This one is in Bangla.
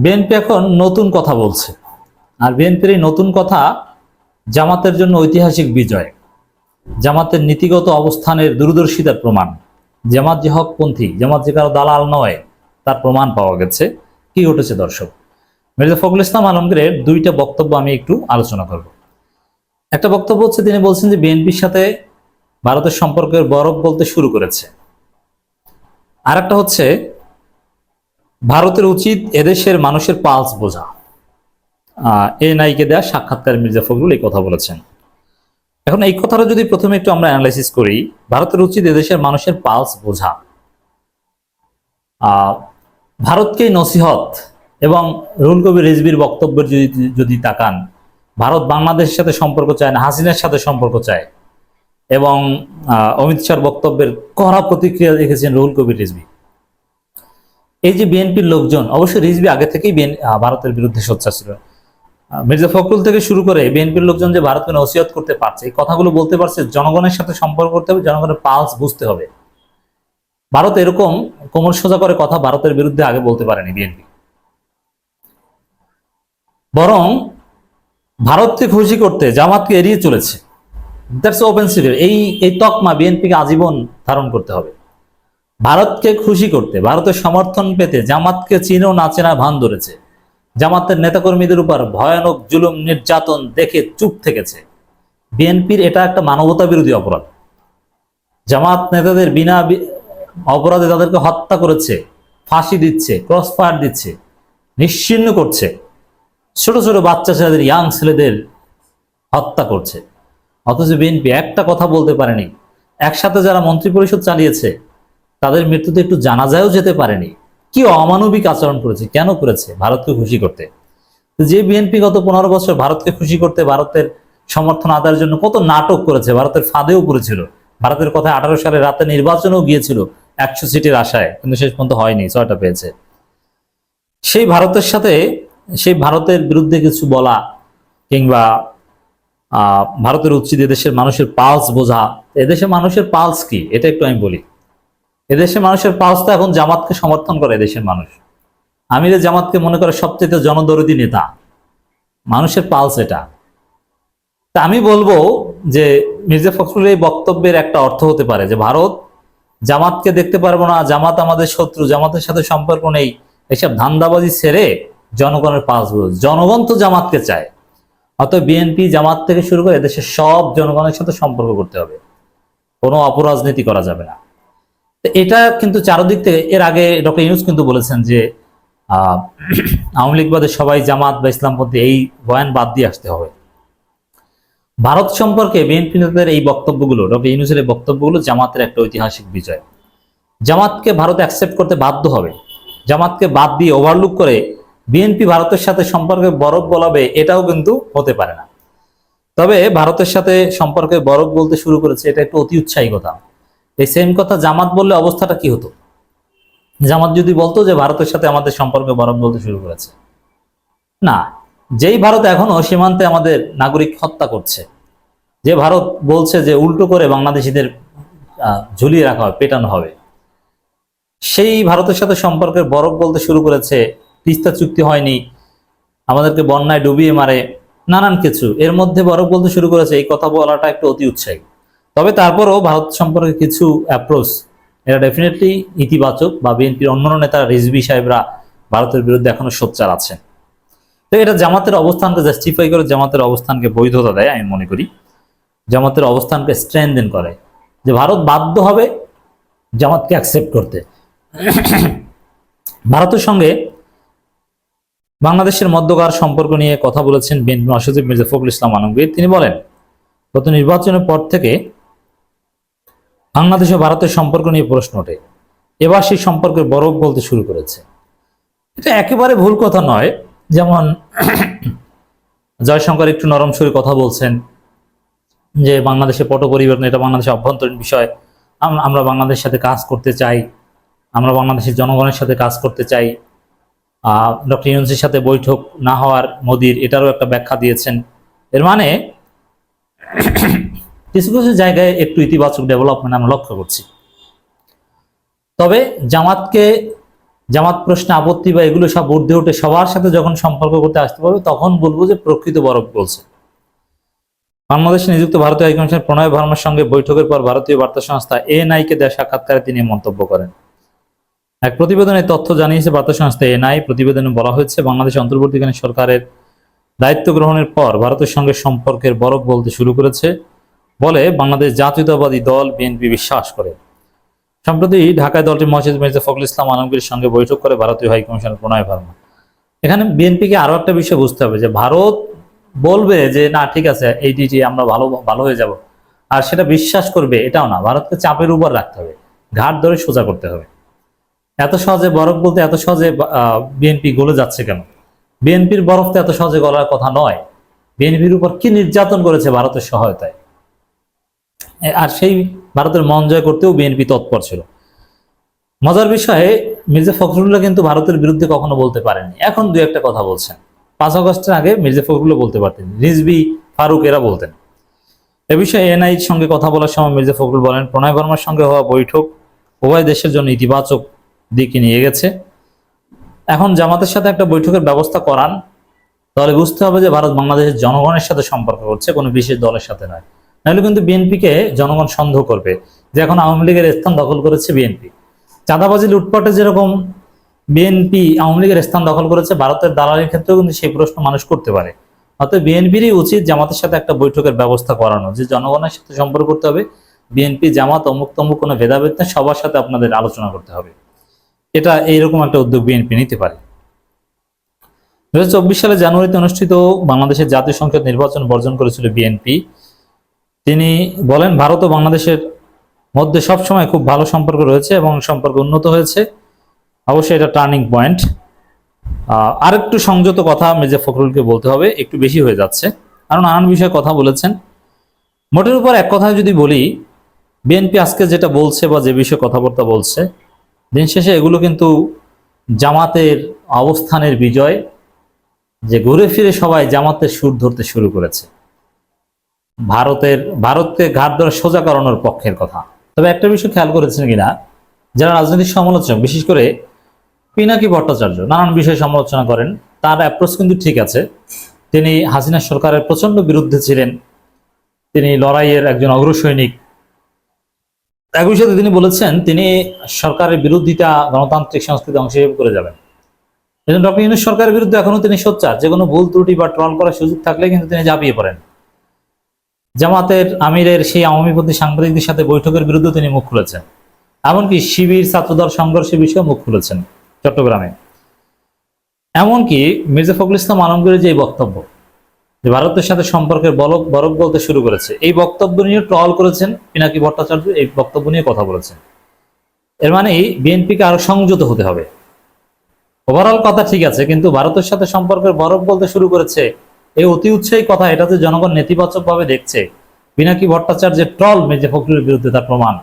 বিএনপি এখন নতুন কথা বলছে, আর বিএনপির এই নতুন কথা জামাতের জন্য ঐতিহাসিক বিজয়, জামাতের নীতিগত অবস্থানের দূরদর্শিতার প্রমাণ। জামাত যে হকপন্থী, জামাত যে কারো দালাল নয়, তার প্রমাণ পাওয়া গেছে। কি ঘটেছে দর্শক, মির্জা ফখরুল ইসলাম আলমগীরের দুইটা বক্তব্য আমি একটু আলোচনা করব। একটা বক্তব্য হচ্ছে, তিনি বলছেন যে বিএনপির সাথে ভারতের সম্পর্কের বরফ বলতে শুরু করেছে। আর একটা হচ্ছে, ভারতের উচিত এদেশের মানুষের পালস বোঝা। এএনআইকে দেয়া সাক্ষাৎকার মির্জা ফখরুল এই কথা বলেছেন। এখন এই কথাটা যদি প্রথমে একটু আমরা অ্যানালাইসিস করি, ভারতের উচিত এদেশের মানুষের পালস বোঝা। ভারতকে নসিহত এবং রুহুল কবির রিজভির বক্তব্যের যদি তাকান, ভারত বাংলাদেশের সাথে সম্পর্ক চায় না, হাসিনার সাথে সম্পর্ক চায়। এবং অমিত শাহর বক্তব্যের কড়া প্রতিক্রিয়া রেখেছেন রুহুল কবির রিজভি। এই যে বিএনপির লোকজন, অবশ্যই রিজভি আগে থেকেই ভারতের বিরুদ্ধে সোচ্চার ছিল। মির্জা ফখরুল থেকে শুরু করে বিএনপির লোকজন যে ভারতকে নসিহত করতে পারছে, এই কথাগুলো বলতে পারছে, জনগণের সাথে সম্পর্ক করতে হবে, জনগণের পালস বুঝতে হবে। ভারত এরকম কোমর সোজা করে কথা ভারতের বিরুদ্ধে আগে বলতে পারেনি বিএনপি। বরং ভারতকে খুশি করতে জামাতকে এড়িয়ে চলেছে। That's open secret. এই তকমা বিএনপিকে আজীবন ধারণ করতে হবে। ভারতকে খুশি করতে, ভারতের সমর্থন পেতে জামাতকে চিনেও না চেনা ভান ধরেছে। জামাতের নেতাকর্মীদের উপর ভয়ানক জুলুম নির্যাতন দেখে চুপ থেকেছে। বিএনপির এটা একটা মানবতা বিরোধী অপরাধ। জামাত নেতাদের বিনা অপরাধে তাদেরকে হত্যা করেছে, ফাঁসি দিচ্ছে, ক্রস ফায়ার দিচ্ছে, নিশ্চিহ্ন করছে, ছোট ছোট বাচ্চা ছেলেদের, ইয়াং ছেলেদের হত্যা করছে। অথচ বিএনপি একটা কথা বলতে পারেনি। একসাথে যারা মন্ত্রী পরিষদ চালিয়েছে তাদের মৃত্যুতে একটু জানাজায়ও যেতে পারেনি। কি অমানবিক আচরণ করেছে, কেন করেছে? ভারতকে খুশি করতে। যে বিএনপি গত 15 বছর ভারতকে খুশি করতে, ভারতের সমর্থন আদায়ের জন্য কত নাটক করেছে, ভারতের ফাঁদেও পড়েছিল। ভারতের কথায় 18 সালে রাতে নির্বাচনেও গিয়েছিল 100 সিটের আশায়, কিন্তু শেষ পর্যন্ত হয়নি, 6টা পেয়েছে। সেই ভারতের সাথে, সেই ভারতের বিরুদ্ধে কিছু বলা, কিংবা ভারতের উচিত এদেশের মানুষের পালস বোঝা। এদেশের মানুষের পালস কি এটা একটু আমি বলি। এদেশের মানুষের পালস তো এখন জামাতকে সমর্থন করে এদেশের মানুষ। আমিরে জামাতকে মনে করে সবচেয়ে জনদরদী নেতা। মানুষের পালস এটা। তা আমি বলবো যে মির্জা ফখরুল এই বক্তব্যের একটা অর্থ হতে পারে যে ভারত জামাতকে দেখতে পারবো না, জামাত আমাদের শত্রু, জামাতের সাথে সম্পর্ক নেই, এসব ধান্দাবাজি ছেড়ে জনগণের পালস বোঝ। জনগণ তো জামাতকে চায়। অতএব বিএনপি, জামাত থেকে শুরু করে এদেশের সব জনগণের সাথে সম্পর্ক করতে হবে, কোনো অপরাজনীতি করা যাবে না। এটা কিন্তু চারদিক থেকে, এর আগে ডক্টর ইউনূস কিন্তু বলেছেন যে আওয়ামী লীগ বাদে সবাই জামাত বা ইসলামপন্থী, এই বয়ান বাদ দিয়ে আসতে হবে। ভারত সম্পর্কে বিএনপি নেতাদের এই বক্তব্যগুলো, ডক্টর ইউনূসের এই বক্তব্যগুলো জামাতের একটা ঐতিহাসিক বিজয়। জামাতকে ভারত অ্যাকসেপ্ট করতে বাধ্য হবে। জামাতকে বাদ দিয়ে ওভারলুক করে বিএনপি ভারতের সাথে সম্পর্কে বরফ বলাবে, এটাও কিন্তু হতে পারে না। তবে ভারতের সাথে সম্পর্কে বরফ বলতে শুরু করেছে, এটা একটু অতি উৎসাহী কথা। এই সেম কথা জামাত বললে অবস্থাটা কি হতো? জামাত যদি বলতো যে ভারতের সাথে আমাদের সম্পর্কে বরফ বলতে শুরু করেছে, না, যেই ভারত এখনো সীমান্তে আমাদের নাগরিক হত্যা করছে, যে ভারত বলছে যে উল্টো করে বাংলাদেশিদের ঝুলিয়ে রাখা হবে, পেটানো হবে, সেই ভারতের সাথে সম্পর্কের বরফ বলতে শুরু করেছে। তিস্তা চুক্তি হয়নি, আমাদেরকে বন্যায় ডুবিয়ে মারে, নানান কিছু, এর মধ্যে বরফ বলতে শুরু করেছে। এই কথা বলাটা একটু অতি উৎসাহী। তবে তারপরও ভারত সম্পর্কে কিছু অ্যাপ্রোচ, এটা ডেফিনেটলি ইতিবাচক। বা বিএনপির অন্যান্য নেতা, রিজভি সাহেবরা ভারতের বিরুদ্ধে এখনো সোচ্চার আছেন। তো এটা জামাতের অবস্থানকে জাস্টিফাই করে, জামাতের অবস্থানকে বৈধতা দেয়। আমি মনে করি জামাতের অবস্থানকে স্ট্রেনথেন করে, যে ভারত বাধ্য হবে জামাতকে অ্যাকসেপ্ট করতে। ভারতের সঙ্গে বাংলাদেশের মধ্যকার সম্পর্ক নিয়ে কথা বলেছেন বিএনপি মহাসচিব মির্জা ফখরুল ইসলাম আলমগীর। তিনি বলেন, গত নির্বাচনের পর থেকে বাংলাদেশ ও ভারতের সম্পর্ক নিয়ে প্রশ্ন ওঠে। এবার সেই সম্পর্কের বরফ বলতে শুরু করেছে। এটা একেবারে ভুল কথা নয়। যেমন জয়শঙ্কর একটু নরম সুরে কথা বলছেন যে বাংলাদেশে পট পরিবর্তন, এটা বাংলাদেশের অভ্যন্তরীণ বিষয়, আমরা বাংলাদেশের সাথে কাজ করতে চাই, আমরা বাংলাদেশের জনগণের সাথে কাজ করতে চাই। ডক্টর ইউনূসের সাথে বৈঠক না হওয়ার মোদির, এটারও একটা ব্যাখ্যা দিয়েছেন। এর মানে কিছু কিছু জায়গায় একটু ইতিবাচক ডেভেলপমেন্ট আমরা লক্ষ্য করছি। তবে জামাতকে জামাত প্রশ্নে আপত্তি বা এগুলো সব ঊর্ধ্বে উঠে সবার সাথে যখন সম্পর্ক করতে আসতে পারবে, তখন বলবো যে প্রকৃত বরফ বলছে। বাংলাদেশে নিযুক্ত ভারতীয় হাইকমিশনার প্রণয় ভার্মার সঙ্গে বৈঠকের পর ভারতীয় বার্তা সংস্থা এএনআই-কে দেওয়া সাক্ষাৎকারে তিনি মন্তব্য করেন। এক প্রতিবেদনে তথ্য জানিয়েছে বার্তা সংস্থা এএনআই। প্রতিবেদনে বলা হয়েছে, বাংলাদেশ অন্তর্বর্তীকালীন সরকারের দায়িত্ব গ্রহণের পর ভারতের সঙ্গে সম্পর্কের বরফ বলতে শুরু করেছে বলে বাংলাদেশ জাতীয়তাবাদী দল বিএনপি বিশ্বাস করে। সম্প্রতি ঢাকায় দলটির মহাসচিব মির্জা ফখরুল ইসলাম আলমগীরের সঙ্গে বৈঠক করে ভারতীয় হাইকমিশনার প্রণয় ভার্মা। এখানে বিএনপিকে আরো একটা বিষয় বুঝতে হবে যে ভারত বলবে যে না ঠিক আছে এইটি আমরা ভালো হয়ে যাব, আর সেটা বিশ্বাস করবে এটাও না। ভারতকে চাপের উপর রাখতে হবে, ঘাট ধরে সোজা করতে হবে। এত সহজে বরফ বলতে এত সহজে বিএনপি গলে যাচ্ছে কেন? বিএনপির বরফ তো এত সহজে গলার কথা নয়। বিএনপির উপর কি নির্যাতন করেছে ভারতের সহায়তায়, আর সেই ভারতের মন জয় করতেও বিএনপি তৎপর ছিল। মজার বিষয়ে মির্জা ফখরুল্লাহ কিন্তু ভারতের বিরুদ্ধে কখনো বলতে পারেননি, এখন দু একটা কথা বলছেন। 5 আগস্টের আগে মির্জা ফখরুল্লাহ বলতে পারতেন, রিজভী, ফারুক এরা বলতেন। এ বিষয়ে এনআইর সঙ্গে কথা বলার সময় মির্জা ফখরুল বলেন, প্রণয় ভার্মার সঙ্গে হওয়া বৈঠক উভয় দেশের জন্য ইতিবাচক দিকে নিয়ে গেছে। এখন জামাতের সাথে একটা বৈঠকের ব্যবস্থা করান, তাহলে বুঝতে হবে যে ভারত বাংলাদেশের জনগণের সাথে সম্পর্ক করছে, কোনো বিশেষ দলের সাথে নয়। নাহলে কিন্তু বিএনপিকে জনগণ সন্দেহ করবে যে এখন আওয়ামী লীগের স্থান দখল করেছে বিএনপি। চাঁদাবাজি লুটপাটে যেরকম বিএনপি আওয়ামী লীগের স্থান দখল করেছে, ভারতের দালালির ক্ষেত্রেও কিন্তু সেই প্রশ্ন মানুষ করতে পারে। অর্থাৎ বিএনপিরই উচিত জামাতের সাথে একটা বৈঠকের ব্যবস্থা করানো, যে জনগণের সাথে সম্পর্ক করতে হবে। বিএনপি জামাত অমুক তমুক কোনো ভেদাভেদ নেই, সবার সাথে আপনাদের আলোচনা করতে হবে। এটা এইরকম একটা উদ্যোগ বিএনপি নিতে পারে। 2024 সালে জানুয়ারিতে অনুষ্ঠিত বাংলাদেশের জাতীয় সংসদ নির্বাচন বর্জন করেছিল বিএনপি। তিনি বলেন, ভারত ও বাংলাদেশের মধ্যে সবসময় খুব ভালো সম্পর্ক রয়েছে এবং সম্পর্ক উন্নত হয়েছে। অবশ্যই এটা টার্নিং পয়েন্ট। আরেকটু সংযত কথা মির্জা ফখরুলকে বলতে হবে, একটু বেশি হয়ে যাচ্ছে, আরো নানান বিষয়ে কথা বলেছেন। মোটের উপর এক কথায় যদি বলি, বিএনপি আজকে যেটা বলছে বা যে বিষয়ে কথাবার্তা বলছে, দিন শেষে এগুলো কিন্তু জামাতের অবস্থানের বিজয়, যে ঘুরে ফিরে সবাই জামাতের সুর ধরতে শুরু করেছে, ভারতকে ঘাট ধরে সোজা করানোর পক্ষের কথা। তবে একটা বিষয় খেয়াল করেছেন কিনা, যারা রাজনৈতিক সমালোচক, বিশেষ করে পিনাকি ভট্টাচার্য নানান বিষয়ে সমালোচনা করেন, তার অ্যাপ্রোচ কিন্তু ঠিক আছে। তিনি হাসিনা সরকারের প্রচন্ড বিরুদ্ধে ছিলেন, তিনি লড়াইয়ের একজন অগ্রসৈনিক। একই সাথে তিনি বলেছেন তিনি সরকারের বিরোধিতা গণতান্ত্রিক সংস্কৃতি অংশ হিসেবে করে যাবেন। এজন্য ডক্টর ইউনূস সরকারের বিরুদ্ধে এখনো তিনি সোচ্চার, যে কোনো ভুল ত্রুটি বা ট্রল করার সুযোগ থাকলে কিন্তু তিনি ঝাঁপিয়ে পড়েন। জামাতের আমিরের সেই আওয়ামীপন্থী সাংবাদিকদের সাথে বৈঠকের বিরুদ্ধে তিনি মুখ খুলেছেন, এমনকি শিবির ছাত্রদল সংঘর্ষের বিষয়ে মুখ খুলেছেন চট্টগ্রামে। এমনকি মির্জা ফখরুল ইসলাম আলমগীরের যে বক্তব্য, যে ভারতের সাথে সম্পর্কের বরফ বলতে শুরু করেছে, এই বক্তব্য নিয়ে ট্রল করেছেন পিনাকি ভট্টাচার্য, এই বক্তব্য নিয়ে কথা বলেছেন। এর মানে বিএনপিকে আরো সংযত হতে হবে। ওভারঅল কথা ঠিক আছে, কিন্তু ভারতের সাথে সম্পর্কের বরফ বলতে শুরু করেছে, এই অতি উৎসাহী কথা, এটাতে জনগণ নেতিবাচক ভাবে দেখছে। পিনাকি ভট্টাচার্যের ট্রল মির্জা ফখরুলের বিরুদ্ধে তার প্রমাণ।